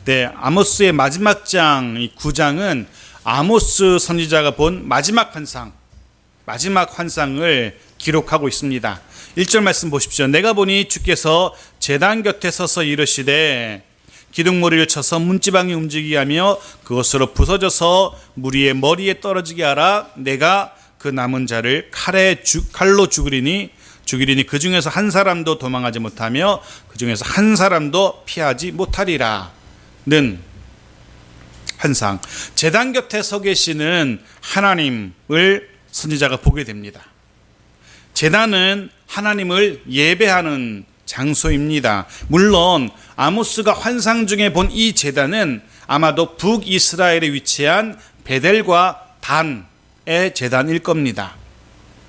네, 아모스의 마지막 장 9장은 아모스 선지자가 본 마지막 환상을 기록하고 있습니다. 1절 말씀 보십시오. 내가 보니 주께서 제단 곁에 서서 이르시되 기둥머리를 쳐서 문지방이 움직이게 하며 그것으로 부서져서 무리의 머리에 떨어지게 하라. 내가 그 남은 자를 칼로 죽이리니 그 중에서 한 사람도 도망하지 못하며 그 중에서 한 사람도 피하지 못하리라 는 환상. 제단 곁에 서 계시는 하나님을 선지자가 보게 됩니다. 제단은 하나님을 예배하는 장소입니다. 물론 아모스가 환상 중에 본 이 제단은 아마도 북이스라엘에 위치한 베델과 단의 제단일 겁니다.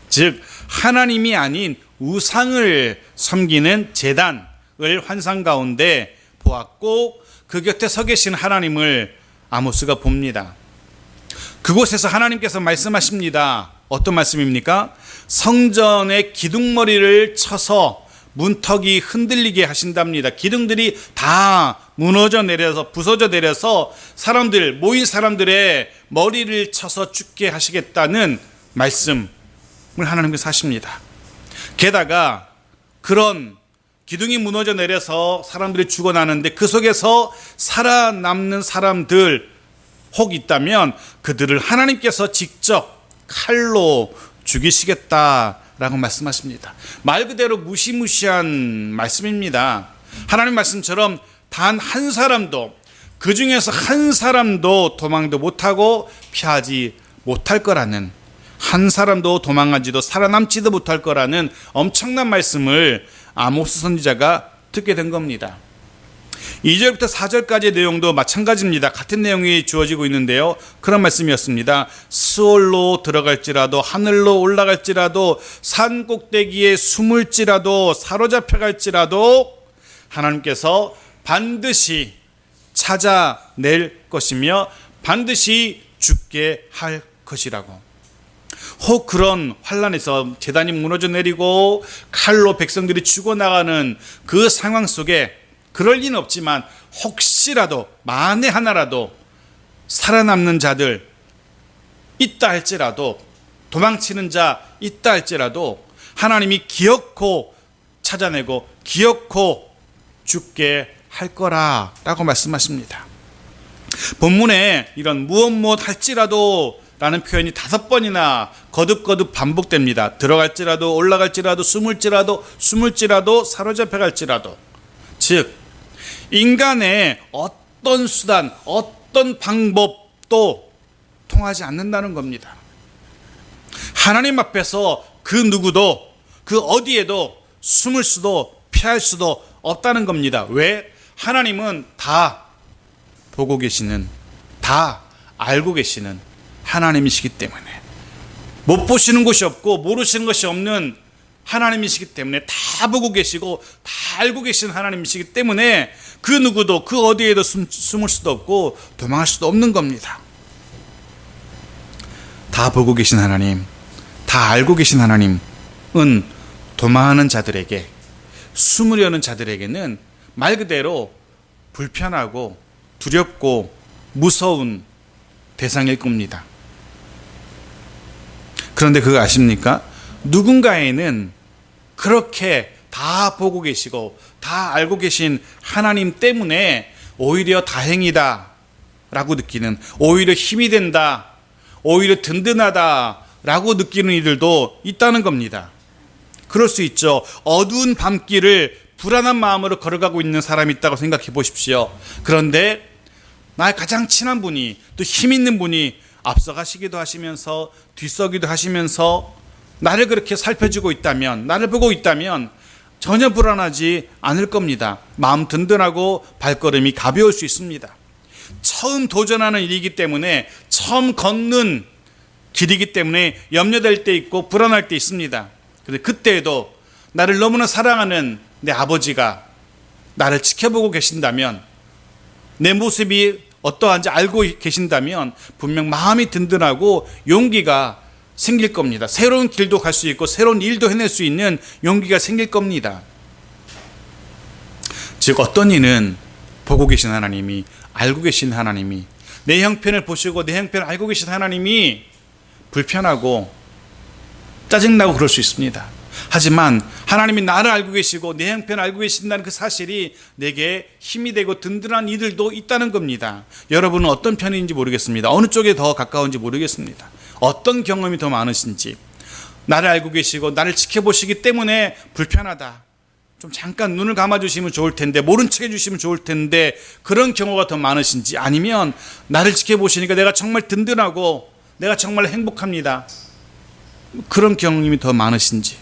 즉 하나님이 아닌 우상을 섬기는 제단을 환상 가운데 보았고 그 곁에 서 계신 하나님을 아모스가 봅니다. 그곳에서 하나님께서 말씀하십니다. 어떤 말씀입니까? 성전의 기둥머리를 쳐서 문턱이 흔들리게 하신답니다. 기둥들이 다 무너져 내려서 부서져 내려서 모인 사람들의 머리를 쳐서 죽게 하시겠다는 말씀을 하나님께서 하십니다. 게다가 그런 기둥이 무너져 내려서 사람들이 죽어나는데 그 속에서 살아남는 사람들 혹 있다면 그들을 하나님께서 직접 칼로 죽이시겠다라고 말씀하십니다. 말 그대로 무시무시한 말씀입니다. 하나님 말씀처럼 단 한 사람도, 그 중에서 한 사람도 도망도 못하고 피하지 못할 거라는, 한 사람도 도망하지도 살아남지도 못할 거라는 엄청난 말씀을 아모스 선지자가 듣게 된 겁니다. 2절부터 4절까지의 내용도 마찬가지입니다. 같은 내용이 주어지고 있는데요. 그런 말씀이었습니다. 스올로 들어갈지라도 하늘로 올라갈지라도 산 꼭대기에 숨을지라도 사로잡혀갈지라도 하나님께서 반드시 찾아낼 것이며 반드시 죽게 할 것이라고. 혹 그런 환란에서 제단이 무너져 내리고 칼로 백성들이 죽어나가는 그 상황 속에 그럴 리는 없지만 혹시라도 만에 하나라도 살아남는 자들 있다 할지라도, 도망치는 자 있다 할지라도 하나님이 기어코 찾아내고 기어코 죽게 할 거라라고 말씀하십니다. 본문에 이런 무엇 할지라도 라는 표현이 5번이나 거듭거듭 반복됩니다. 들어갈지라도 올라갈지라도 숨을지라도 사로잡혀갈지라도. 즉 인간의 어떤 수단, 어떤 방법도 통하지 않는다는 겁니다. 하나님 앞에서 그 누구도 그 어디에도 숨을 수도 피할 수도 없다는 겁니다. 왜? 하나님은 다 보고 계시는, 다 알고 계시는 하나님이시기 때문에, 못 보시는 것이 없고 모르시는 것이 없는 하나님이시기 때문에, 다 보고 계시고 다 알고 계신 하나님이시기 때문에 그 누구도 그 어디에도 숨을 수도 없고 도망할 수도 없는 겁니다. 다 보고 계신 하나님, 다 알고 계신 하나님은 도망하는 자들에게, 숨으려는 자들에게는 말 그대로 불편하고 두렵고 무서운 대상일 겁니다. 그런데 그거 아십니까? 누군가에는 그렇게 다 보고 계시고 다 알고 계신 하나님 때문에 오히려 다행이다 라고 느끼는, 오히려 힘이 된다, 오히려 든든하다 라고 느끼는 이들도 있다는 겁니다. 그럴 수 있죠. 어두운 밤길을 불안한 마음으로 걸어가고 있는 사람이 있다고 생각해 보십시오. 그런데 나의 가장 친한 분이, 또 힘 있는 분이 앞서가시기도 하시면서 뒤서기도 하시면서 나를 그렇게 살펴주고 있다면, 나를 보고 있다면 전혀 불안하지 않을 겁니다. 마음 든든하고 발걸음이 가벼울 수 있습니다. 처음 도전하는 일이기 때문에, 처음 걷는 길이기 때문에 염려될 때 있고 불안할 때 있습니다. 그런데 그때에도 나를 너무나 사랑하는 내 아버지가 나를 지켜보고 계신다면, 내 모습이 어떠한지 알고 계신다면 분명 마음이 든든하고 용기가 생길 겁니다. 새로운 길도 갈 수 있고 새로운 일도 해낼 수 있는 용기가 생길 겁니다. 즉 어떤 이는 보고 계신 하나님이, 알고 계신 하나님이, 내 형편을 보시고 내 형편을 알고 계신 하나님이 불편하고 짜증나고 그럴 수 있습니다. 하지만 하나님이 나를 알고 계시고 내 형편을 알고 계신다는 그 사실이 내게 힘이 되고 든든한 이들도 있다는 겁니다. 여러분은 어떤 편인지 모르겠습니다. 어느 쪽에 더 가까운지 모르겠습니다. 어떤 경험이 더 많으신지. 나를 알고 계시고 나를 지켜보시기 때문에 불편하다, 좀 잠깐 눈을 감아주시면 좋을 텐데, 모른 척 해주시면 좋을 텐데, 그런 경우가 더 많으신지, 아니면 나를 지켜보시니까 내가 정말 든든하고 내가 정말 행복합니다, 그런 경험이 더 많으신지.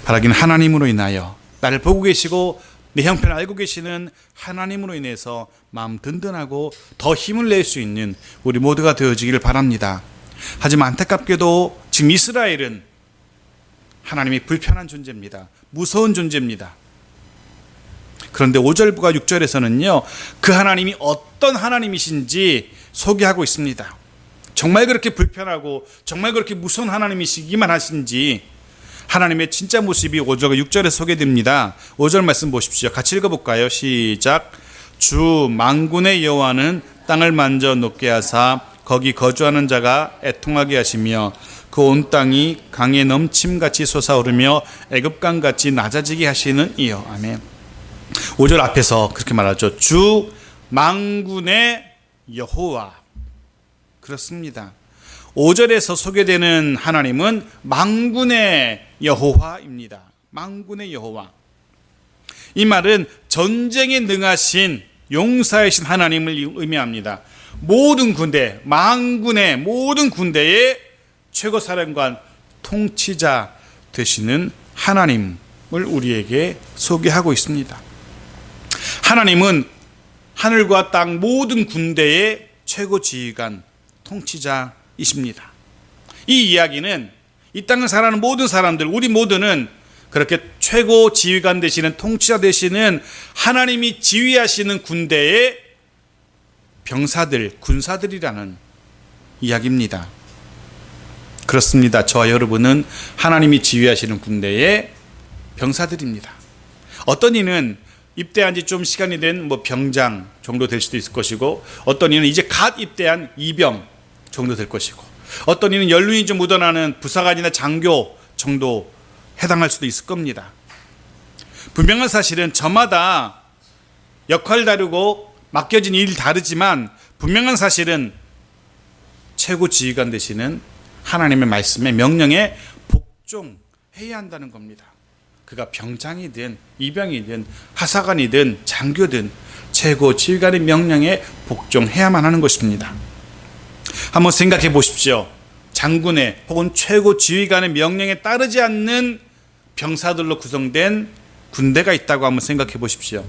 바라기는 하나님으로 인하여, 나를 보고 계시고 내 형편을 알고 계시는 하나님으로 인해서 마음 든든하고 더 힘을 낼 수 있는 우리 모두가 되어지기를 바랍니다. 하지만 안타깝게도 지금 이스라엘은 하나님이 불편한 존재입니다. 무서운 존재입니다. 그런데 5절과 6절에서는요, 그 하나님이 어떤 하나님이신지 소개하고 있습니다. 정말 그렇게 불편하고 정말 그렇게 무서운 하나님이시기만 하신지 하나님의 진짜 모습이 5절과 6절에 소개됩니다. 5절 말씀 보십시오. 같이 읽어볼까요? 시작. 주 만군의 여호와는 땅을 만져 높게 하사 거기 거주하는 자가 애통하게 하시며 그 온 땅이 강에 넘침같이 솟아오르며 애굽강같이 낮아지게 하시는 이여. 아멘. 5절 앞에서 그렇게 말하죠. 주 만군의 여호와. 그렇습니다. 5절에서 소개되는 하나님은 만군의 여호와입니다. 만군의 여호와. 이 말은 전쟁에 능하신 용사이신 하나님을 의미합니다. 모든 군대, 만군의 모든 군대의 최고사령관, 통치자 되시는 하나님을 우리에게 소개하고 있습니다. 하나님은 하늘과 땅 모든 군대의 최고 지휘관, 통치자이십니다. 이 이야기는 이 땅을 살아가는 모든 사람들, 우리 모두는 그렇게 최고 지휘관 되시는, 통치자 되시는 하나님이 지휘하시는 군대의 병사들, 군사들이라는 이야기입니다. 그렇습니다. 저와 여러분은 하나님이 지휘하시는 군대의 병사들입니다. 어떤 이는 입대한 지 좀 시간이 된 병장 정도 될 수도 있을 것이고, 어떤 이는 이제 갓 입대한 이병 정도 될 것이고, 어떤 이는 연륜이 좀 묻어나는 부사관이나 장교 정도 해당할 수도 있을 겁니다. 분명한 사실은 저마다 역할 다르고 맡겨진 일 다르지만, 분명한 사실은 최고 지휘관 되시는 하나님의 말씀에, 명령에 복종해야 한다는 겁니다. 그가 병장이든 이병이든 하사관이든 장교든 최고 지휘관의 명령에 복종해야만 하는 것입니다. 한번 생각해 보십시오. 장군의 혹은 최고 지휘관의 명령에 따르지 않는 병사들로 구성된 군대가 있다고 한번 생각해 보십시오.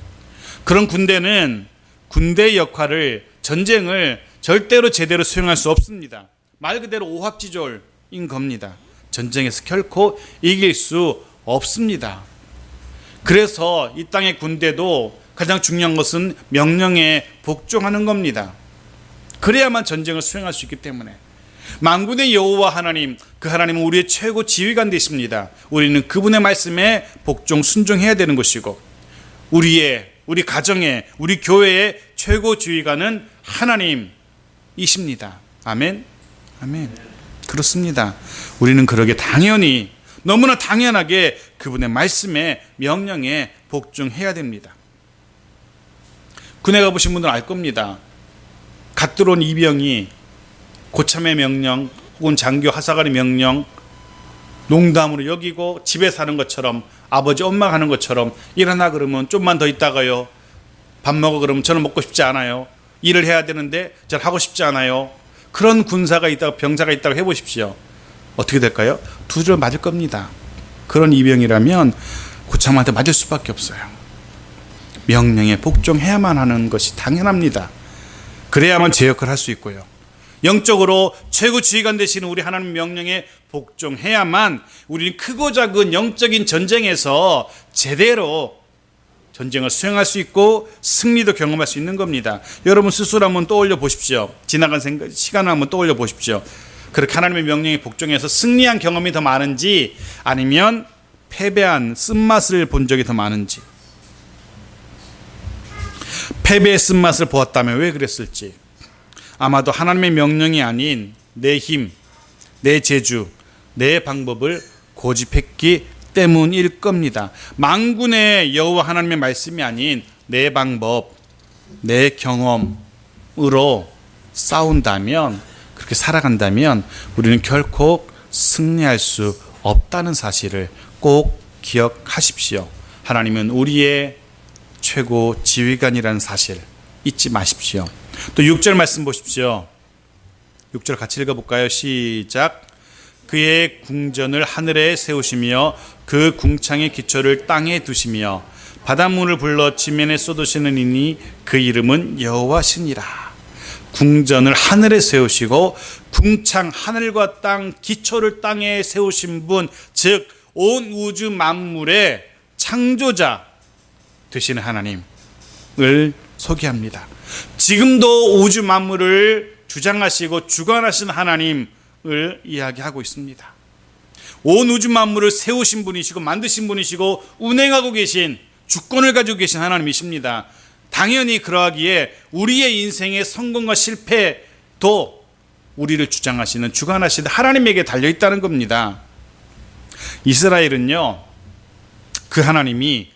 그런 군대는 군대의 역할을, 전쟁을 절대로 제대로 수행할 수 없습니다. 말 그대로 오합지졸인 겁니다. 전쟁에서 결코 이길 수 없습니다. 그래서 이 땅의 군대도 가장 중요한 것은 명령에 복종하는 겁니다. 그래야만 전쟁을 수행할 수 있기 때문에. 만군의 여호와 하나님, 그 하나님은 우리의 최고 지휘관 되십니다. 우리는 그분의 말씀에 복종, 순종해야 되는 것이고, 우리 가정의, 우리 교회의 최고 지휘관은 하나님이십니다. 아멘. 아멘. 그렇습니다. 우리는 그러게 당연히, 너무나 당연하게 그분의 말씀에, 명령에 복종해야 됩니다. 군에 가보신 분들은 알 겁니다. 갓 들어온 이병이 고참의 명령 혹은 장교 하사관의 명령 농담으로 여기고, 집에 사는 것처럼, 아버지 엄마 가는 것처럼, 일어나 그러면 좀만 더 있다가요, 밥 먹어 그러면 저는 먹고 싶지 않아요, 일을 해야 되는데 저는 하고 싶지 않아요, 그런 군사가 있다고, 병사가 있다고 해보십시오. 어떻게 될까요? 두드려 맞을 겁니다. 그런 이병이라면 고참한테 맞을 수밖에 없어요. 명령에 복종해야만 하는 것이 당연합니다. 그래야만 제 역할을 할 수 있고요. 영적으로 최고 지휘관 되시는 우리 하나님 명령에 복종해야만 우리는 크고 작은 영적인 전쟁에서 제대로 전쟁을 수행할 수 있고 승리도 경험할 수 있는 겁니다. 여러분 스스로 한번 떠올려 보십시오. 지나간 시간을 한번 떠올려 보십시오. 그렇게 하나님의 명령에 복종해서 승리한 경험이 더 많은지, 아니면 패배한 쓴맛을 본 적이 더 많은지. 패배의 쓴맛을 보았다면 왜 그랬을지. 아마도 하나님의 명령이 아닌 내 힘, 내 재주, 내 방법을 고집했기 때문일 겁니다. 만군의 여호와 하나님의 말씀이 아닌 내 방법, 내 경험으로 싸운다면, 그렇게 살아간다면 우리는 결코 승리할 수 없다는 사실을 꼭 기억하십시오. 하나님은 우리의 최고 지휘관이라는 사실 잊지 마십시오. 또 6절 말씀 보십시오. 6절 같이 읽어볼까요? 시작. 그의 궁전을 하늘에 세우시며 그 궁창의 기초를 땅에 두시며 바닷물을 불러 지면에 쏟으시는 이니 그 이름은 여호와시니라. 궁전을 하늘에 세우시고 궁창, 하늘과 땅, 기초를 땅에 세우신 분, 즉 온 우주 만물의 창조자 되시는 하나님을 소개합니다. 지금도 우주 만물을 주장하시고 주관하시는 하나님을 이야기하고 있습니다. 온 우주 만물을 세우신 분이시고 만드신 분이시고 운행하고 계신, 주권을 가지고 계신 하나님이십니다. 당연히 그러하기에 우리의 인생의 성공과 실패도 우리를 주장하시는, 주관하시는 하나님에게 달려있다는 겁니다. 이스라엘은요, 그 하나님이,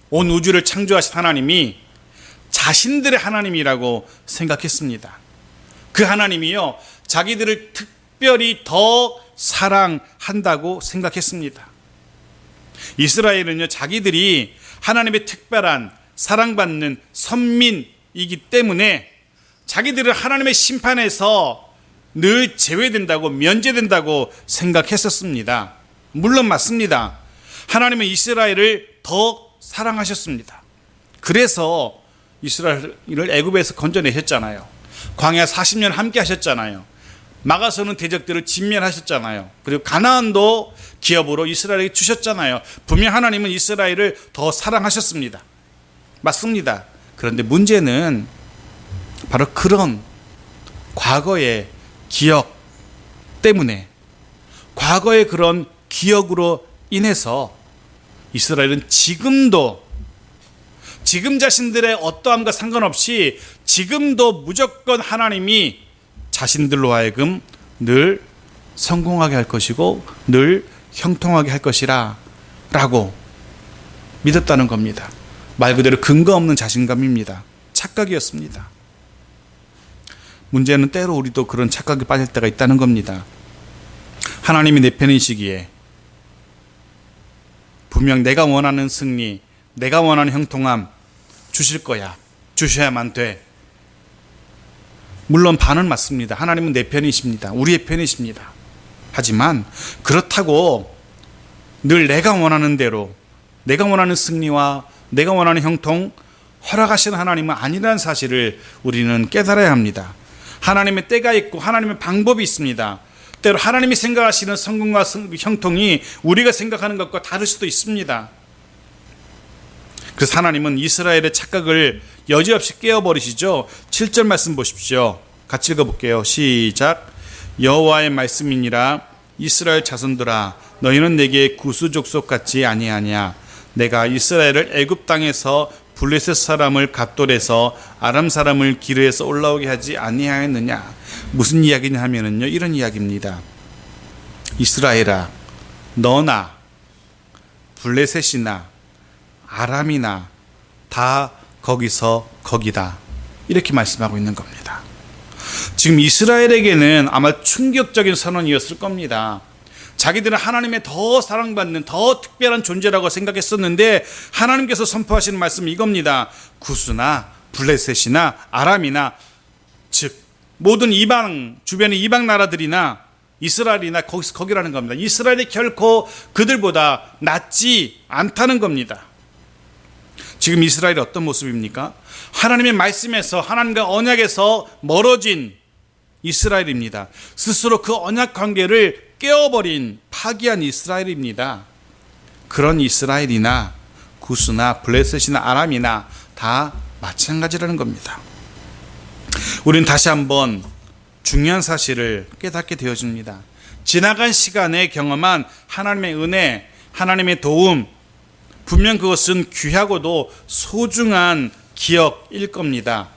온 우주를 창조하신 하나님이 자신들의 하나님이라고 생각했습니다. 그 하나님이요, 자기들을 특별히 더 사랑한다고 생각했습니다. 이스라엘은요, 자기들이 하나님의 특별한 사랑받는 선민이기 때문에 자기들은 하나님의 심판에서 늘 제외된다고, 면제된다고 생각했었습니다. 물론 맞습니다. 하나님은 이스라엘을 더 사랑하셨습니다. 그래서 이스라엘을 애굽에서 건져내셨잖아요. 광야 40년 함께 하셨잖아요. 막아서는 대적들을 진멸하셨잖아요. 그리고 가나안도 기업으로 이스라엘에게 주셨잖아요. 분명 하나님은 이스라엘을 더 사랑하셨습니다. 맞습니다. 그런데 문제는 바로 그런 과거의 기억 때문에, 과거의 그런 기억으로 인해서 이스라엘은 지금도, 지금 자신들의 어떠함과 상관없이 지금도 무조건 하나님이 자신들로 하여금 늘 성공하게 할 것이고 늘 형통하게 할 것이라 라고 믿었다는 겁니다. 말 그대로 근거 없는 자신감입니다. 착각이었습니다. 문제는 때로 우리도 그런 착각에 빠질 때가 있다는 겁니다. 하나님이 내 편이시기에 분명 내가 원하는 승리, 내가 원하는 형통함 주실 거야. 주셔야만 돼. 물론 반은 맞습니다. 하나님은 내 편이십니다. 우리의 편이십니다. 하지만 그렇다고 늘 내가 원하는 대로, 내가 원하는 승리와 내가 원하는 형통 허락하시는 하나님은 아니라는 사실을 우리는 깨달아야 합니다. 하나님의 때가 있고 하나님의 방법이 있습니다. 때로 하나님이 생각하시는 성공과 형통이 우리가 생각하는 것과 다를 수도 있습니다. 그래서 하나님은 이스라엘의 착각을 여지없이 깨어버리시죠. 7절 말씀 보십시오. 같이 읽어볼게요. 시작. 여호와의 말씀이니라. 이스라엘 자손들아, 너희는 내게 구수 족속 같지 아니하냐. 내가 이스라엘을 애굽 땅에서 블레셋 사람을 갓돌에서 아람 사람을 기르에서 올라오게 하지 아니하였느냐. 무슨 이야기냐 하면은요, 이런 이야기입니다. 이스라엘아, 너나 블레셋이나 아람이나 다 거기서 거기다, 이렇게 말씀하고 있는 겁니다. 지금 이스라엘에게는 아마 충격적인 선언이었을 겁니다. 자기들은 하나님의 더 사랑받는 더 특별한 존재라고 생각했었는데 하나님께서 선포하시는 말씀은 이겁니다. 구스나 블레셋이나 아람이나, 즉 모든 이방, 주변의 이방 나라들이나 이스라엘이나 거기라는 겁니다. 이스라엘이 결코 그들보다 낫지 않다는 겁니다. 지금 이스라엘이 어떤 모습입니까? 하나님의 말씀에서, 하나님과 언약에서 멀어진 이스라엘입니다. 스스로 그 언약 관계를 깨어버린, 파기한 이스라엘입니다. 그런 이스라엘이나 구스나 블레셋이나 아람이나 다 마찬가지라는 겁니다. 우리는 다시 한번 중요한 사실을 깨닫게 되어집니다. 지나간 시간에 경험한 하나님의 은혜, 하나님의 도움, 분명 그것은 귀하고도 소중한 기억일 겁니다.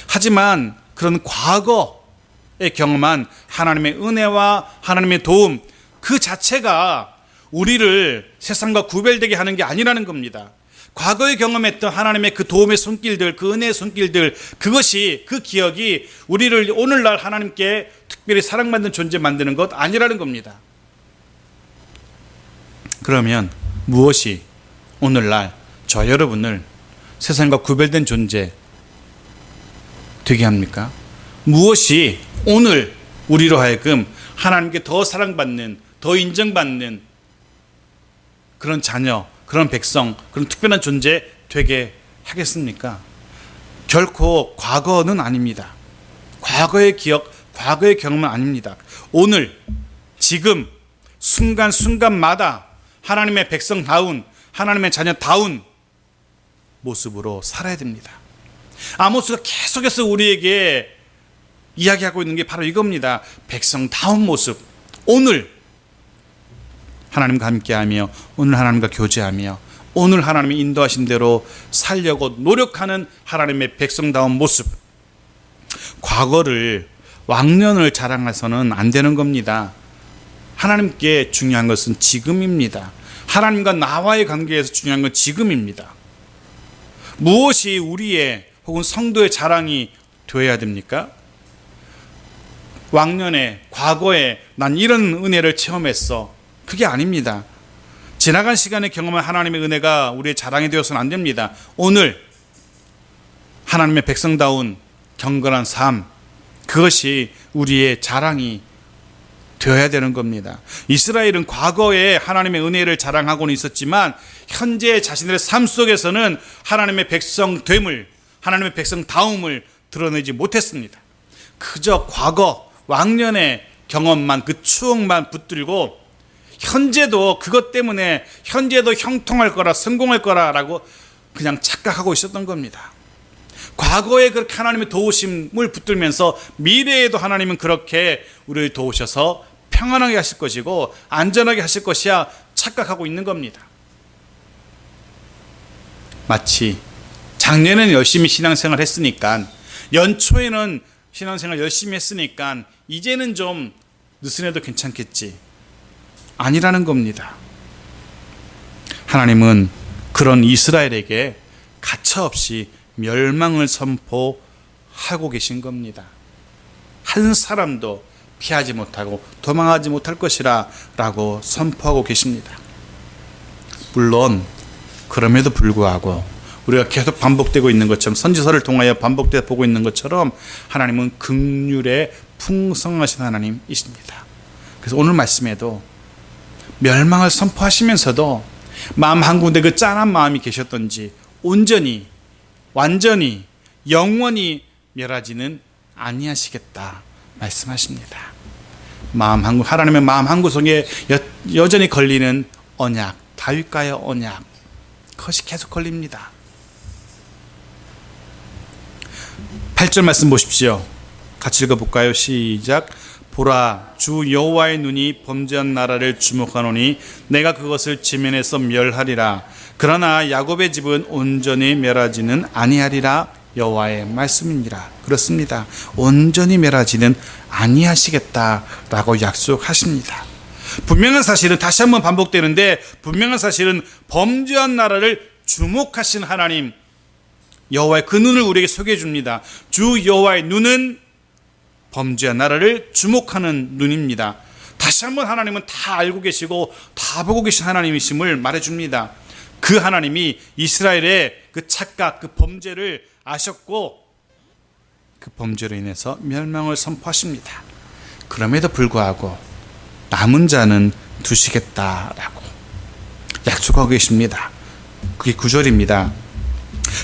하지만 그런 과거에 경험한 하나님의 은혜와 하나님의 도움 그 자체가 우리를 세상과 구별되게 하는 게 아니라는 겁니다. 과거에 경험했던 하나님의 그 도움의 손길들, 그 은혜의 손길들, 그것이, 그 기억이 우리를 오늘날 하나님께 특별히 사랑받는 존재 만드는 것 아니라는 겁니다. 그러면 무엇이 오늘날 저 여러분을 세상과 구별된 존재 되게 합니까? 무엇이 오늘 우리로 하여금 하나님께 더 사랑받는, 더 인정받는 그런 자녀, 그런 백성, 그런 특별한 존재 되게 하겠습니까? 결코 과거는 아닙니다. 과거의 기억, 과거의 경험은 아닙니다. 오늘, 지금, 순간순간마다 하나님의 백성다운, 하나님의 자녀다운 모습으로 살아야 됩니다. 아모스가 계속해서 우리에게 이야기하고 있는 게 바로 이겁니다. 백성다운 모습. 오늘 하나님과 함께하며, 오늘 하나님과 교제하며, 오늘 하나님의 인도하신 대로 살려고 노력하는 하나님의 백성다운 모습. 과거를, 왕년을 자랑해서는 안 되는 겁니다. 하나님께 중요한 것은 지금입니다. 하나님과 나와의 관계에서 중요한 건 지금입니다. 무엇이 우리의 혹은 성도의 자랑이 되어야 됩니까? 왕년에, 과거에 난 이런 은혜를 체험했어. 그게 아닙니다. 지나간 시간에 경험한 하나님의 은혜가 우리의 자랑이 되어서는 안 됩니다. 오늘 하나님의 백성다운 경건한 삶, 그것이 우리의 자랑이 되어야 되는 겁니다. 이스라엘은 과거에 하나님의 은혜를 자랑하고는 있었지만 현재 자신들의 삶 속에서는 하나님의 백성됨을, 하나님의 백성다움을 드러내지 못했습니다. 그저 과거, 왕년의 경험만, 그 추억만 붙들고 현재도 그것 때문에 현재도 형통할 거라, 성공할 거라라고 그냥 착각하고 있었던 겁니다. 과거에 그렇게 하나님의 도우심을 붙들면서 미래에도 하나님은 그렇게 우리를 도우셔서 평안하게 하실 것이고 안전하게 하실 것이야 착각하고 있는 겁니다. 마치 작년에는 열심히 신앙생활 했으니까, 연초에는 신앙생활 열심히 했으니까 이제는 좀 느슨해도 괜찮겠지. 아니라는 겁니다. 하나님은 그런 이스라엘에게 가차없이 멸망을 선포하고 계신 겁니다. 한 사람도 피하지 못하고 도망하지 못할 것이라 라고 선포하고 계십니다. 물론 그럼에도 불구하고 우리가 계속 반복되고 있는 것처럼, 선지서를 통하여 반복되어 보고 있는 것처럼 하나님은 긍휼에 풍성하신 하나님이십니다. 그래서 오늘 말씀에도 멸망을 선포하시면서도 마음 한 군데 그 짠한 마음이 계셨던지 온전히, 완전히, 영원히 멸하지는 아니하시겠다 말씀하십니다. 하나님의 마음 한구석에 여전히 걸리는 언약, 다윗과의 언약, 그것이 계속 걸립니다. 8절 말씀 보십시오. 같이 읽어볼까요? 시작. 보라, 주 여호와의 눈이 범죄한 나라를 주목하노니 내가 그것을 지면에서 멸하리라. 그러나 야곱의 집은 온전히 멸하지는 아니하리라. 여호와의 말씀입니다. 그렇습니다. 온전히 멸하지는 아니하시겠다라고 약속하십니다. 분명한 사실은, 다시 한번 반복되는데 분명한 사실은 범죄한 나라를 주목하신 하나님, 여호와의 그 눈을 우리에게 소개해 줍니다. 주 여호와의 눈은 범죄한 나라를 주목하는 눈입니다. 다시 한번 하나님은 다 알고 계시고 다 보고 계신 하나님이심을 말해줍니다. 그 하나님이 이스라엘의 그 착각, 그 범죄를 아셨고 그 범죄로 인해서 멸망을 선포하십니다. 그럼에도 불구하고 남은 자는 두시겠다라고 약속하고 계십니다. 그게 9절입니다.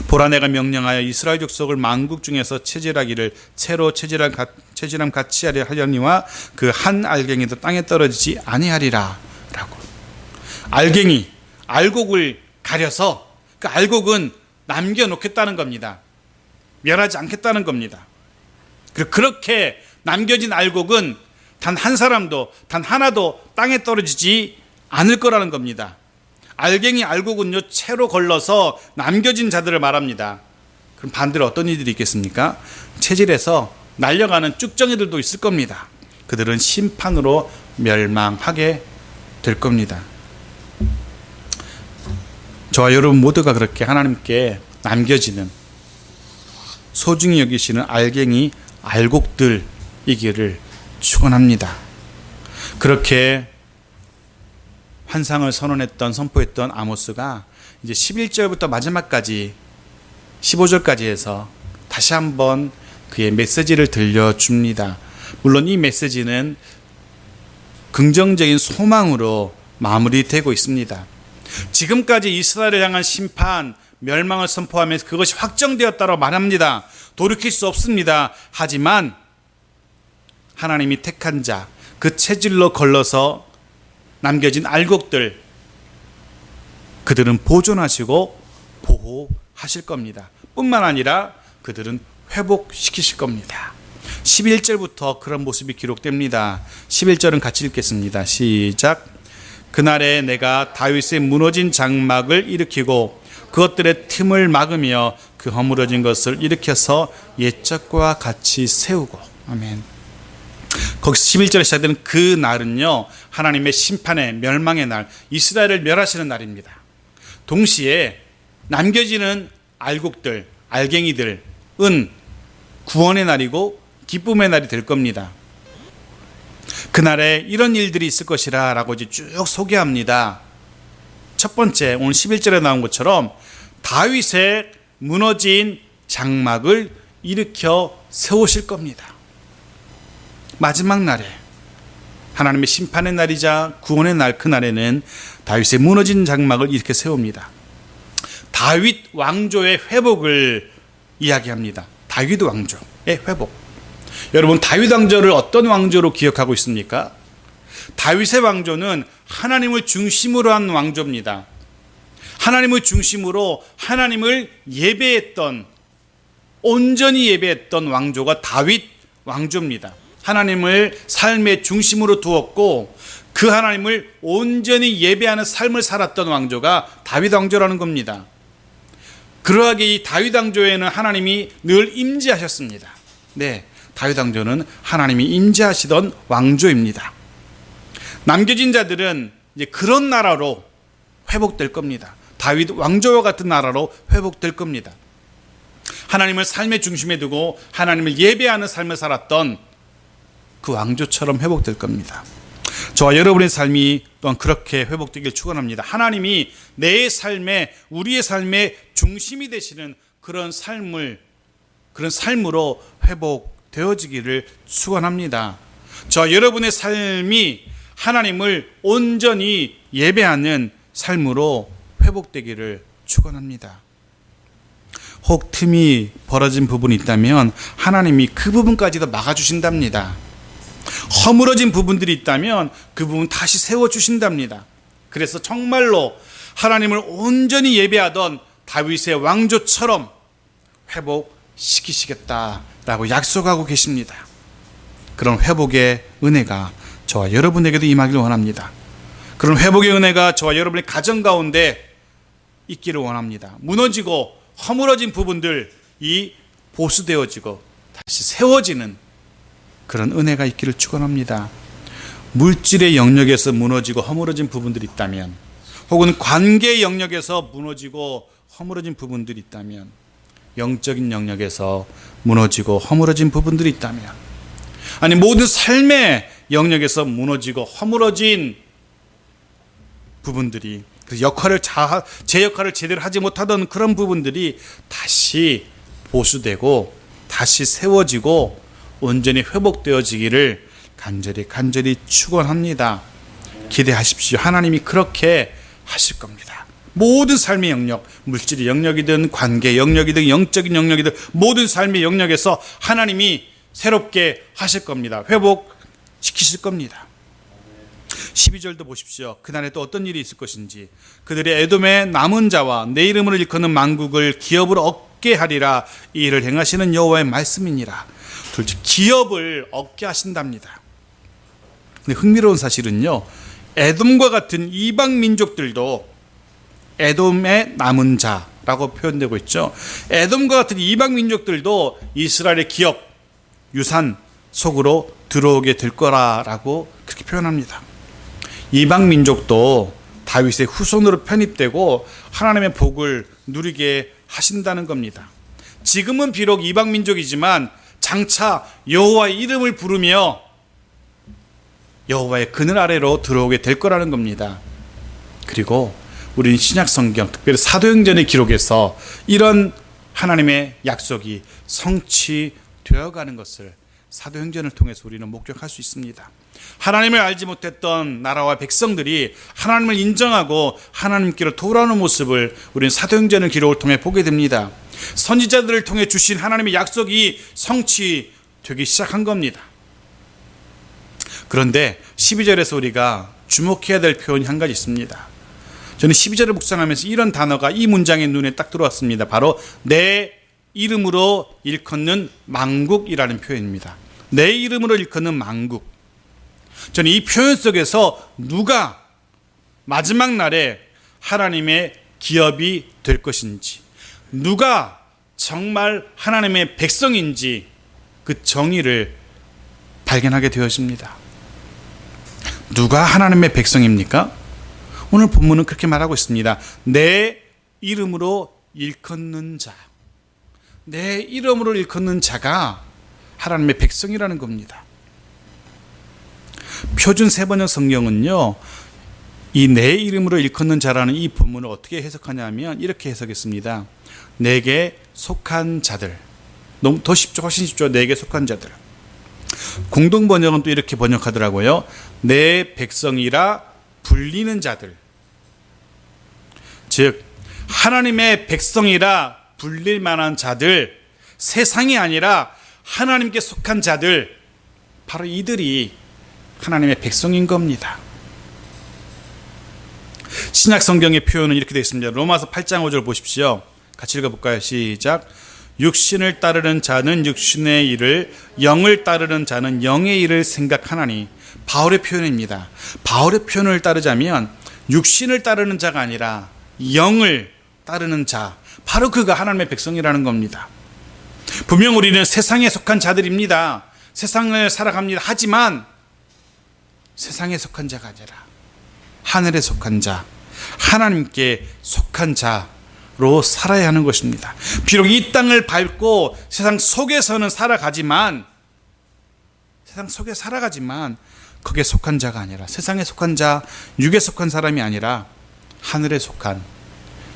보라, 내가 명령하여 이스라엘 족속을 만국 중에서 체질하기를 채로 체질함 같이 하려니와 그 한 알갱이도 땅에 떨어지지 아니하리라 라고. 알갱이, 알곡을 가려서 그 알곡은 남겨놓겠다는 겁니다. 멸하지 않겠다는 겁니다. 그리고 그렇게 남겨진 알곡은 단 한 사람도, 단 하나도 땅에 떨어지지 않을 거라는 겁니다. 알갱이, 알곡은요 채로 걸러서 남겨진 자들을 말합니다. 그럼 반대로 어떤 이들이 있겠습니까? 체질에서 날려가는 쭉정이들도 있을 겁니다. 그들은 심판으로 멸망하게 될 겁니다. 저와 여러분 모두가 그렇게 하나님께 남겨지는 소중히 여기시는 알갱이 알곡들이기를 축원합니다. 그렇게 환상을 선포했던 아모스가 이제 11절부터 마지막까지 15절까지 해서 다시 한번 그의 메시지를 들려줍니다. 물론 이 메시지는 긍정적인 소망으로 마무리되고 있습니다. 지금까지 이스라엘을 향한 심판, 멸망을 선포하면서 그것이 확정되었다고 말합니다. 돌이킬 수 없습니다. 하지만 하나님이 택한 자, 그 체질로 걸러서 남겨진 알곡들, 그들은 보존하시고 보호하실 겁니다. 뿐만 아니라 그들은 회복시키실 겁니다. 11절부터 그런 모습이 기록됩니다. 11절은 같이 읽겠습니다. 시작. 그날에 내가 다윗의 무너진 장막을 일으키고 그것들의 틈을 막으며 그 허물어진 것을 일으켜서 옛적과 같이 세우고. 아멘. 거기서 11절에 시작되는 그 날은요, 하나님의 심판의 멸망의 날, 이스라엘을 멸하시는 날입니다. 동시에 남겨지는 알곡들, 알갱이들은 구원의 날이고 기쁨의 날이 될 겁니다. 그날에 이런 일들이 있을 것이라 라고 이제 쭉 소개합니다. 첫 번째, 오늘 11절에 나온 것처럼 다윗의 무너진 장막을 일으켜 세우실 겁니다. 마지막 날에 하나님의 심판의 날이자 구원의 날, 그날에는 다윗의 무너진 장막을 일으켜 세웁니다. 다윗 왕조의 회복을 이야기합니다. 다윗 왕조의 회복. 여러분, 다윗 왕조를 어떤 왕조로 기억하고 있습니까? 다윗의 왕조는 하나님을 중심으로 한 왕조입니다. 하나님을 중심으로 하나님을 예배했던, 온전히 예배했던 왕조가 다윗 왕조입니다. 하나님을 삶의 중심으로 두었고 그 하나님을 온전히 예배하는 삶을 살았던 왕조가 다윗 왕조라는 겁니다. 그러하게 이 다윗 왕조에는 하나님이 늘 임재하셨습니다. 네, 다윗 왕조는 하나님이 임재하시던 왕조입니다. 남겨진 자들은 이제 그런 나라로 회복될 겁니다. 다윗 왕조와 같은 나라로 회복될 겁니다. 하나님을 삶의 중심에 두고 하나님을 예배하는 삶을 살았던 그 왕조처럼 회복될 겁니다. 저와 여러분의 삶이 또한 그렇게 회복되길 축원합니다. 하나님이 내 삶에, 우리의 삶의 중심이 되시는 그런 삶으로 회복되어지기를 축원합니다. 저와 여러분의 삶이 하나님을 온전히 예배하는 삶으로 회복되기를 축원합니다. 혹 틈이 벌어진 부분이 있다면 하나님이 그 부분까지도 막아주신답니다. 허물어진 부분들이 있다면 그 부분 다시 세워주신답니다. 그래서 정말로 하나님을 온전히 예배하던 다윗의 왕조처럼 회복시키시겠다라고 약속하고 계십니다. 그런 회복의 은혜가 저와 여러분에게도 임하기를 원합니다. 그런 회복의 은혜가 저와 여러분의 가정 가운데 있기를 원합니다. 무너지고 허물어진 부분들이 보수되어지고 다시 세워지는 그런 은혜가 있기를 축원합니다. 물질의 영역에서 무너지고 허물어진 부분들이 있다면, 혹은 관계의 영역에서 무너지고 허물어진 부분들이 있다면, 영적인 영역에서 무너지고 허물어진 부분들이 있다면, 아니 모든 삶의 영역에서 무너지고 허물어진 부분들이, 그 제 역할을 제대로 하지 못하던 그런 부분들이 다시 보수되고 다시 세워지고 온전히 회복되어지기를 간절히 축원합니다. 기대하십시오. 하나님이 그렇게 하실 겁니다. 모든 삶의 영역, 물질의 영역이든 관계 영역이든 영적인 영역이든 모든 삶의 영역에서 하나님이 새롭게 하실 겁니다. 회복시키실 겁니다. 12절도 보십시오. 그날에 또 어떤 일이 있을 것인지. 그들이 에돔의 남은 자와 내 이름으로 일컫는 만국을 기업으로 얻게 하리라. 이 일을 행하시는 여호와의 말씀이니라. 둘째, 기업을 얻게 하신답니다. 근데 흥미로운 사실은요, 에돔과 같은 이방 민족들도 에돔의 남은 자라고 표현되고 있죠. 에돔과 같은 이방 민족들도 이스라엘의 기업, 유산 속으로 들어오게 될 거라고 그렇게 표현합니다. 이방 민족도 다윗의 후손으로 편입되고 하나님의 복을 누리게 하신다는 겁니다. 지금은 비록 이방 민족이지만 장차 여호와의 이름을 부르며 여호와의 그늘 아래로 들어오게 될 거라는 겁니다. 그리고 우리는 신약 성경, 특별히 사도행전의 기록에서 이런 하나님의 약속이 성취되어 가는 것을 사도행전을 통해서 우리는 목격할 수 있습니다. 하나님을 알지 못했던 나라와 백성들이 하나님을 인정하고 하나님께로 돌아오는 모습을 우리는 사도행전의 기록을 통해 보게 됩니다. 선지자들을 통해 주신 하나님의 약속이 성취되기 시작한 겁니다. 그런데 12절에서 우리가 주목해야 될 표현이 한 가지 있습니다. 저는 12절을 묵상하면서 이런 단어가 이 문장의 눈에 딱 들어왔습니다. 바로 내 이름으로 일컫는 만국이라는 표현입니다. 내 이름으로 일컫는 만국. 저는 이 표현 속에서 누가 마지막 날에 하나님의 기업이 될 것인지, 누가 정말 하나님의 백성인지 그 정의를 발견하게 되어집니다. 누가 하나님의 백성입니까? 오늘 본문은 그렇게 말하고 있습니다. 내 이름으로 일컫는 자. 내 이름으로 일컫는 자가 하나님의 백성이라는 겁니다. 표준 세번역 성경은요, 이 내 이름으로 일컫는 자라는 이 본문을 어떻게 해석하냐면 이렇게 해석했습니다. 내게 속한 자들. 너무 더 쉽죠, 훨씬 쉽죠. 내게 속한 자들. 공동 번역은 또 이렇게 번역하더라고요. 내 백성이라 불리는 자들. 즉 하나님의 백성이라 불릴 만한 자들, 세상이 아니라 하나님께 속한 자들, 바로 이들이 하나님의 백성인 겁니다. 신약 성경의 표현은 이렇게 되어 있습니다. 로마서 8장 5절 보십시오. 같이 읽어볼까요? 시작. 육신을 따르는 자는 육신의 일을, 영을 따르는 자는 영의 일을 생각하나니. 바울의 표현입니다. 바울의 표현을 따르자면 육신을 따르는 자가 아니라 영을 따르는 자, 바로 그가 하나님의 백성이라는 겁니다. 분명 우리는 세상에 속한 자들입니다. 세상을 살아갑니다. 하지만 세상에 속한 자가 아니라 하늘에 속한 자, 하나님께 속한 자로 살아야 하는 것입니다. 비록 이 땅을 밟고 세상 속에서는 살아가지만 거기에 속한 자가 아니라, 세상에 속한 자, 육에 속한 사람이 아니라 하늘에 속한,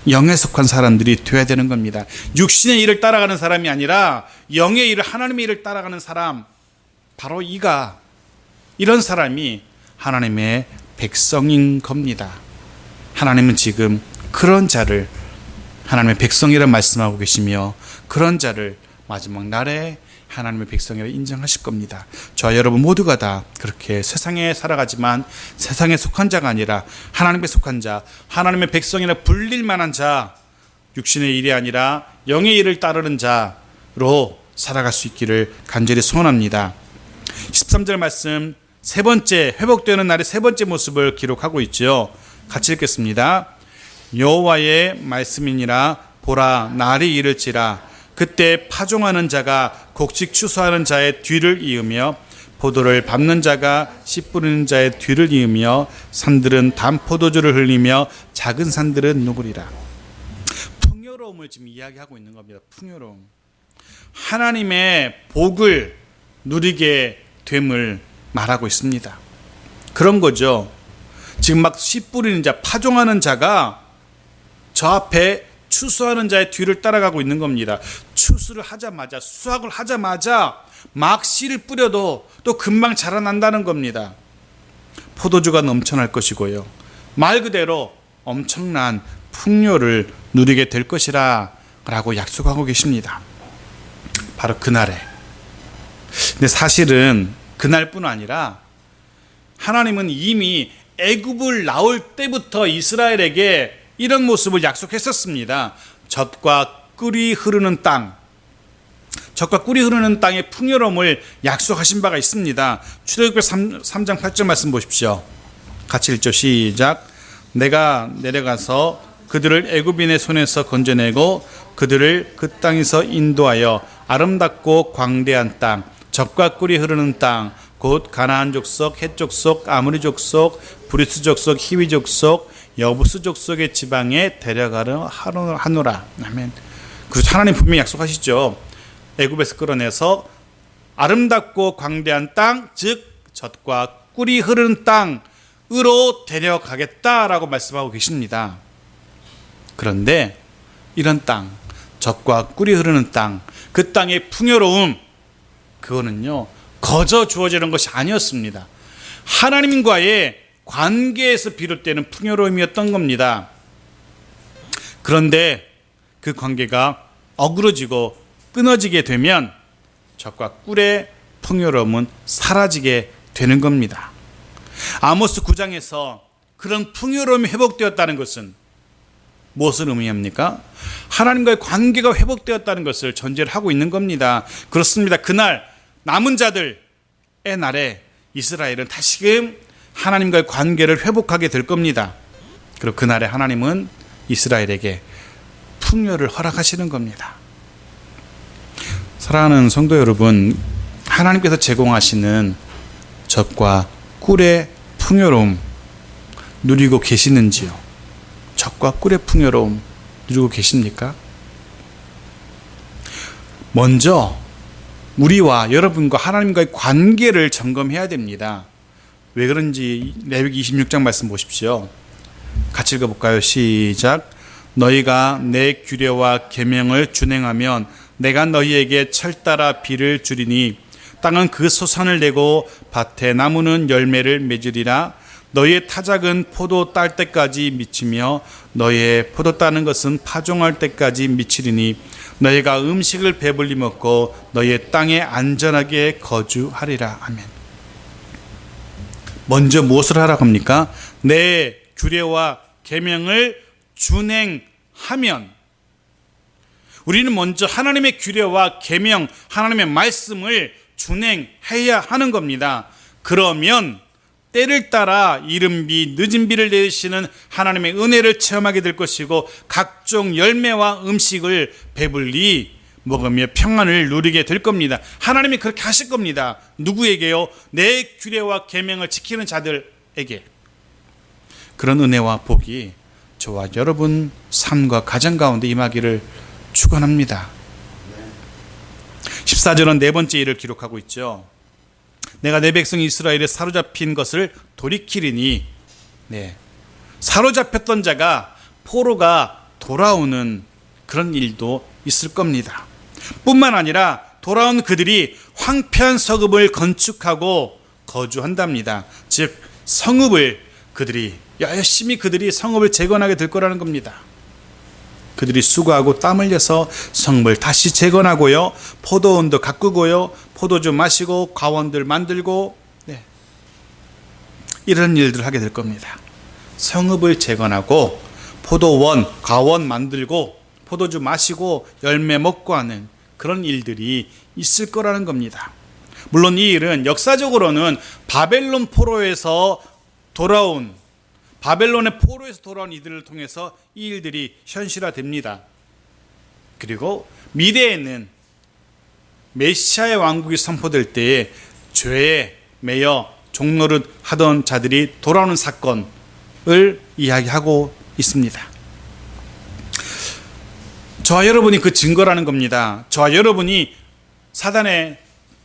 영에 속한 사람들이 되어야 되는 겁니다. 육신의 일을 따라가는 사람이 아니라 영의 일을, 하나님의 일을 따라가는 사람, 바로 이런 사람이 하나님의 백성인 겁니다. 하나님은 지금 그런 자를 하나님의 백성이라 말씀하고 계시며, 그런 자를 마지막 날에 하나님의 백성이라 인정하실 겁니다. 저와 여러분 모두가 다 그렇게 세상에 살아가지만 세상에 속한 자가 아니라 하나님께 속한 자, 하나님의 백성이라 불릴 만한 자, 육신의 일이 아니라 영의 일을 따르는 자로 살아갈 수 있기를 간절히 소원합니다. 13절 말씀, 세 번째, 회복되는 날의 세 번째 모습을 기록하고 있죠. 같이 읽겠습니다. 여호와의 말씀이니라. 보라, 날이 이를지라. 그때 파종하는 자가 곡식 추수하는 자의 뒤를 이으며, 포도를 밟는 자가 씨 뿌리는 자의 뒤를 이으며, 산들은 단 포도주를 흘리며 작은 산들은 누구리라. 풍요로움을 지금 이야기하고 있는 겁니다. 풍요로움. 하나님의 복을 누리게 됨을 말하고 있습니다. 그런 거죠. 지금 막 씨 뿌리는 자, 파종하는 자가 저 앞에 추수하는 자의 뒤를 따라가고 있는 겁니다. 추수를 하자마자, 수확을 하자마자 막 씨를 뿌려도 또 금방 자라난다는 겁니다. 포도주가 넘쳐날 것이고요, 말 그대로 엄청난 풍요를 누리게 될 것이라 라고 약속하고 계십니다. 바로 그날에. 근데 사실은 그날뿐 아니라 하나님은 이미 애굽을 나올 때부터 이스라엘에게 이런 모습을 약속했었습니다. 젖과 꿀이 흐르는 땅, 젖과 꿀이 흐르는 땅의 풍요로움을 약속하신 바가 있습니다. 출애굽기 3장 8절 말씀 보십시오. 같이 읽죠. 시작. 내가 내려가서 그들을 애굽인의 손에서 건져내고 그들을 그 땅에서 인도하여 아름답고 광대한 땅, 젖과 꿀이 흐르는 땅, 곧 가나안 족속, 헷 족속, 아모리 족속, 브리스 족속, 히위 족속, 여부스 족속의 지방에 데려가려 하노라. 아멘. 그래서 하나님 분명히 약속하시죠. 애굽에서 끌어내서 아름답고 광대한 땅, 즉 젖과 꿀이 흐르는 땅으로 데려가겠다라고 말씀하고 계십니다. 그런데 이런 땅, 젖과 꿀이 흐르는 땅, 그 땅의 풍요로움, 그거는요 거저 주어지는 것이 아니었습니다. 하나님과의 관계에서 비롯되는 풍요로움이었던 겁니다. 그런데 그 관계가 어그러지고 끊어지게 되면 젖과 꿀의 풍요로움은 사라지게 되는 겁니다. 아모스 9장에서 그런 풍요로움이 회복되었다는 것은 무엇을 의미합니까? 하나님과의 관계가 회복되었다는 것을 전제를 하고 있는 겁니다. 그렇습니다. 그날 남은 자들의 날에 이스라엘은 다시금 하나님과의 관계를 회복하게 될 겁니다. 그리고 그날에 하나님은 이스라엘에게 풍요를 허락하시는 겁니다. 사랑하는 성도 여러분, 하나님께서 제공하시는 젖과 꿀의 풍요로움 누리고 계시는지요? 젖과 꿀의 풍요로움 누리고 계십니까? 먼저 우리와 여러분과 하나님과의 관계를 점검해야 됩니다. 왜 그런지 레위기 26장 말씀 보십시오. 같이 읽어볼까요? 시작. 너희가 내 규례와 계명을 준행하면 내가 너희에게 철따라 비를 주리니 땅은 그 소산을 내고 밭에 나무는 열매를 맺으리라. 너희의 타작은 포도 딸 때까지 미치며 너희의 포도 따는 것은 파종할 때까지 미치리니 너희가 음식을 배불리 먹고 너희의 땅에 안전하게 거주하리라. 아멘. 먼저 무엇을 하라고 합니까? 내 규례와 계명을 준행하면, 우리는 먼저 하나님의 규례와 계명, 하나님의 말씀을 준행해야 하는 겁니다. 그러면 때를 따라 이른 비 늦은 비를 내리시는 하나님의 은혜를 체험하게 될 것이고 각종 열매와 음식을 배불리 먹으며 평안을 누리게 될 겁니다. 하나님이 그렇게 하실 겁니다. 누구에게요? 내 규례와 계명을 지키는 자들에게. 그런 은혜와 복이 저와 여러분 삶과 가정 가운데 임하기를 축원합니다. 14절은 네 번째 일을 기록하고 있죠. 내가 내 백성 이스라엘에 사로잡힌 것을 돌이키리니, 사로잡혔던 자가 포로가 돌아오는 그런 일도 있을 겁니다. 뿐만 아니라 돌아온 그들이 황폐한 성읍을 건축하고 거주한답니다. 즉 성읍을 열심히 성읍을 재건하게 될 거라는 겁니다. 그들이 수고하고 땀 흘려서 성읍을 다시 재건하고요, 포도원도 가꾸고요, 포도주 마시고 과원들 만들고, 이런 일들을 하게 될 겁니다. 성읍을 재건하고 포도원, 과원 만들고 포도주 마시고 열매 먹고 하는 그런 일들이 있을 거라는 겁니다. 물론 이 일은 역사적으로는 바벨론의 포로에서 돌아온 이들을 통해서 이 일들이 현실화됩니다. 그리고 미래에는 메시아의 왕국이 선포될 때에 죄에 매여 종노릇 하던 자들이 돌아오는 사건을 이야기하고 있습니다. 저와 여러분이 그 증거라는 겁니다. 저와 여러분이 사단의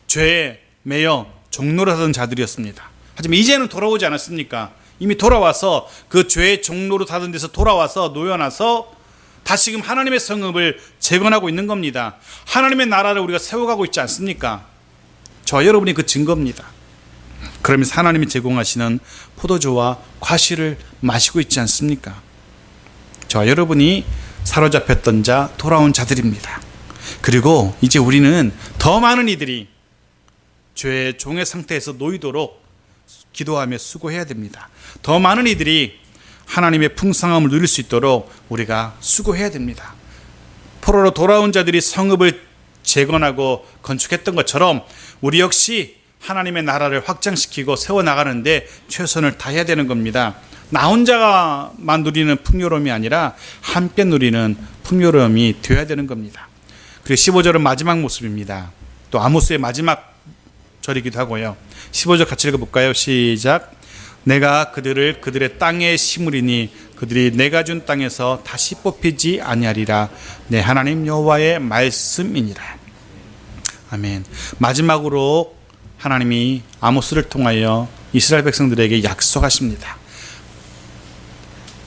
죄에 매여 종노릇 하던 자들이었습니다. 하지만 이제는 돌아오지 않았습니까? 이미 돌아와서 그 죄의 종노릇 하던 데서 돌아와서 놓여놔서 다시금 하나님의 성읍을 재건하고 있는 겁니다. 하나님의 나라를 우리가 세워가고 있지 않습니까? 저와 여러분이 그 증거입니다. 그러면서 하나님이 제공하시는 포도주와 과실을 마시고 있지 않습니까? 저와 여러분이 사로잡혔던 자, 돌아온 자들입니다. 그리고 이제 우리는 더 많은 이들이 죄의 종의 상태에서 놓이도록 기도하며 수고해야 됩니다. 더 많은 이들이 하나님의 풍성함을 누릴 수 있도록 우리가 수고해야 됩니다. 포로로 돌아온 자들이 성읍을 재건하고 건축했던 것처럼 우리 역시 하나님의 나라를 확장시키고 세워나가는데 최선을 다해야 되는 겁니다. 나 혼자만 누리는 풍요로움이 아니라 함께 누리는 풍요로움이 되어야 되는 겁니다. 그리고 15절은 마지막 모습입니다. 또 아모스의 마지막 절이기도 하고요. 15절 같이 읽어볼까요? 시작. 내가 그들을 그들의 땅에 심으리니 그들이 내가 준 땅에서 다시 뽑히지 아니하리라. 내 하나님 여호와의 말씀이니라. 아멘. 마지막으로 하나님이 아모스를 통하여 이스라엘 백성들에게 약속하십니다.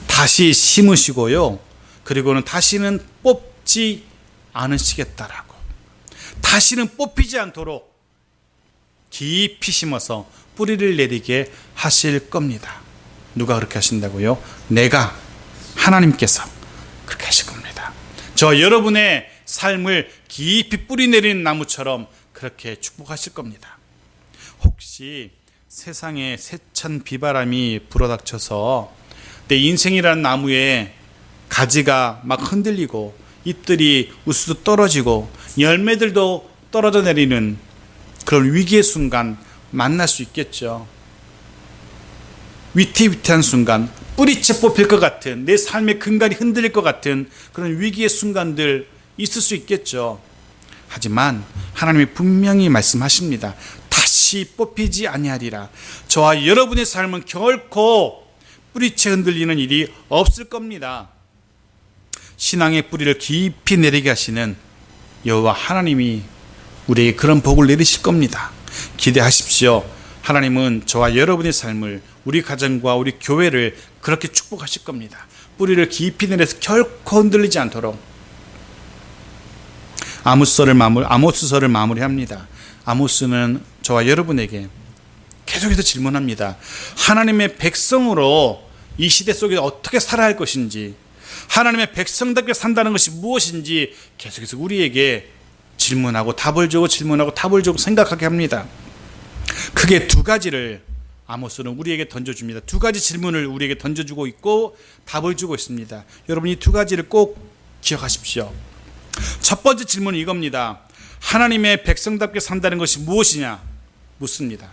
다시 심으시고요. 그리고는 다시는 뽑지 않으시겠다라고. 다시는 뽑히지 않도록 깊이 심어서 뿌리를 내리게 하실 겁니다. 누가 그렇게 하신다고요? 내가, 하나님께서 그렇게 하실 겁니다. 저 여러분의 삶을 깊이 뿌리 내리는 나무처럼 그렇게 축복하실 겁니다. 혹시 세상에 세찬 비바람이 불어닥쳐서 내 인생이라는 나무에 가지가 막 흔들리고 잎들이 우수수 떨어지고 열매들도 떨어져 내리는 그런 위기의 순간 만날 수 있겠죠. 위태위태한 순간, 뿌리채 뽑힐 것 같은, 내 삶의 근간이 흔들릴 것 같은 그런 위기의 순간들 있을 수 있겠죠. 하지만 하나님이 분명히 말씀하십니다. 다시 뽑히지 아니하리라. 저와 여러분의 삶은 결코 뿌리채 흔들리는 일이 없을 겁니다. 신앙의 뿌리를 깊이 내리게 하시는 여호와 하나님이 우리에게 그런 복을 내리실 겁니다. 기대하십시오. 하나님은 저와 여러분의 삶을, 우리 가정과 우리 교회를 그렇게 축복하실 겁니다. 뿌리를 깊이 내려서 결코 흔들리지 않도록. 아모스서를 마무리합니다. 아모스는 저와 여러분에게 계속해서 질문합니다. 하나님의 백성으로 이 시대 속에 어떻게 살아야 할 것인지, 하나님의 백성답게 산다는 것이 무엇인지 계속해서 우리에게 질문하고 답을 주고 질문하고 답을 주고 생각하게 합니다. 크게 두 가지를 아모스는 우리에게 던져줍니다. 두 가지 질문을 우리에게 던져주고 있고 답을 주고 있습니다. 여러분 이 두 가지를 꼭 기억하십시오. 첫 번째 질문은 이겁니다. 하나님의 백성답게 산다는 것이 무엇이냐 묻습니다.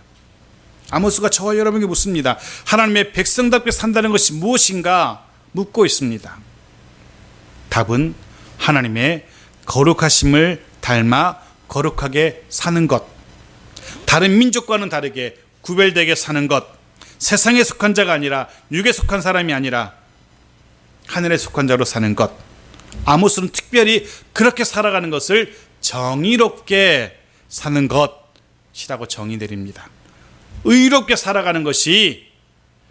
아모스가 저와 여러분에게 묻습니다. 하나님의 백성답게 산다는 것이 무엇인가 묻고 있습니다. 답은 하나님의 거룩하심을 닮아 거룩하게 사는 것, 다른 민족과는 다르게 구별되게 사는 것, 세상에 속한 자가 아니라 육에 속한 사람이 아니라 하늘에 속한 자로 사는 것. 아모스는 특별히 그렇게 살아가는 것을 정의롭게 사는 것이라고 정의 내립니다. 의롭게 살아가는 것이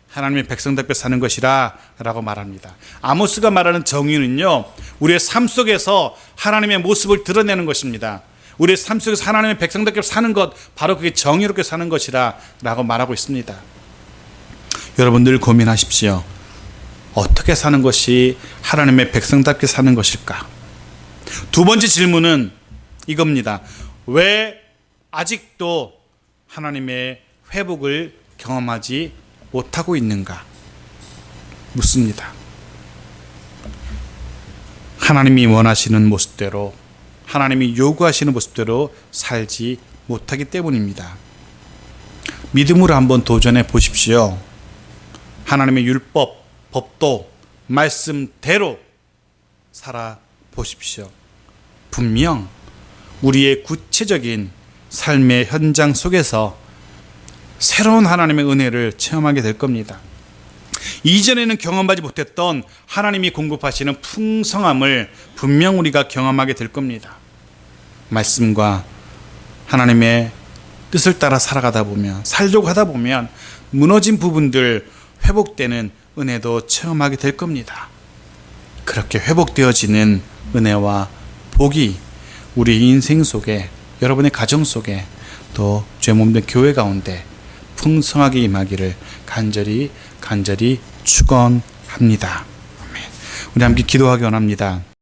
하나님의 백성답게 사는 것이라 라고 말합니다. 아모스가 말하는 정의는요, 우리의 삶 속에서 하나님의 모습을 드러내는 것입니다. 우리의 삶 속에서 하나님의 백성답게 사는 것, 바로 그게 정의롭게 사는 것이라 라고 말하고 있습니다. 여러분 늘 고민하십시오. 어떻게 사는 것이 하나님의 백성답게 사는 것일까? 두 번째 질문은 이겁니다. 왜 아직도 하나님의 회복을 경험하지 못하고 있는가? 묻습니다. 하나님이 원하시는 모습대로, 하나님이 요구하시는 모습대로 살지 못하기 때문입니다. 믿음으로 한번 도전해 보십시오. 하나님의 율법, 법도, 말씀대로 살아보십시오. 분명 우리의 구체적인 삶의 현장 속에서 새로운 하나님의 은혜를 체험하게 될 겁니다. 이전에는 경험하지 못했던 하나님이 공급하시는 풍성함을 분명 우리가 경험하게 될 겁니다. 말씀과 하나님의 뜻을 따라 살아가다 보면, 살려고 하다 보면 무너진 부분들 회복되는 은혜도 체험하게 될 겁니다. 그렇게 회복되어지는 은혜와 복이 우리 인생 속에, 여러분의 가정 속에, 또 죄 몸된 교회 가운데 풍성하게 임하기를 간절히 축원합니다. 우리 함께 기도하기 원합니다.